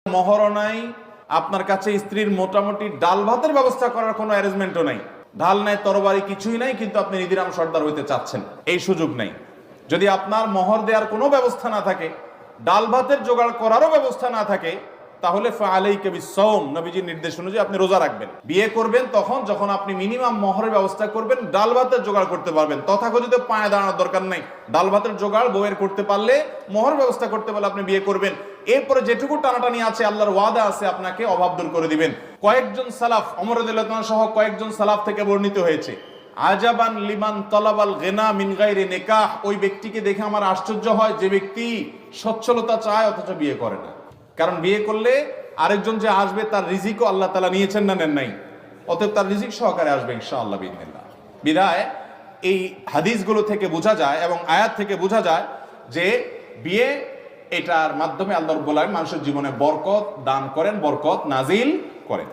মহরও নাই, আপনার কাছে স্ত্রীর মোটামুটি ডাল ভাতের ব্যবস্থা করার কোনো অ্যারেঞ্জমেন্টও নাই, ঢাল নাই, তরবারি কিছুই নাই, কিন্তু আপনি নিধিরাম সর্দার হইতে চাচ্ছেন, এই সুযোগ নাই। যদি আপনার মোহর দেওয়ার কোনো ব্যবস্থা না থাকে, ডাল ভাতের জোগাড় করারও ব্যবস্থা না থাকে, তাহলে ফাআলাইকা বিসসাওম, নবীজির নির্দেশ অনুযায়ী আপনি রোজা রাখবেন। বিয়ে করবেন তখন যখন আপনি মিনিমাম মোহরের ব্যবস্থা করবেন, ডাল ভাতের জোগাড় করতে পারবেন। তথাকথিত পায়ে দাঁড়ানোর দরকার নাই, ডাল ভাতের জোগাড় বউয়ের করতে পারলে, মোহর ব্যবস্থা করতে পারলে আপনি বিয়ে করবেন। এরপরে যেটুকু টানাটানি আছে, আল্লাহর ওয়াদা আছে আপনাকে অভাব দূর করে দিবেন। কয়েকজন সালাফ, ওমর রাদিয়াল্লাহু আনহু সহ কয়েকজন সালাফ থেকে বর্ণিত হয়েছে, আজাবান লিমান তালাবাল গিনা মিন গায়রি নিকাহ, ওই ব্যক্তিকে দেখে আমার আশ্চর্য হয় যে ব্যক্তি সচ্ছলতা চায় অথচ বিয়ে করে না। কারণ বিয়ে করলে আরেকজন যে আসবে তার রিজিকও আল্লাহ তাআলা নিয়েছেন না নেন নাই, অতএব তার রিজিক সহকারে আসবে ইনশাআল্লাহ বিইذنিল্লাহ। বিদায় এই হাদিসগুলো থেকে বোঝা যায় এবং আয়াত থেকে বোঝা যায় যে বিয়ে, এটার মাধ্যমে আল্লাহ রাব্বুল আলামিন মানুষের জীবনে বরকত দান করেন, বরকত নাজিল করেন।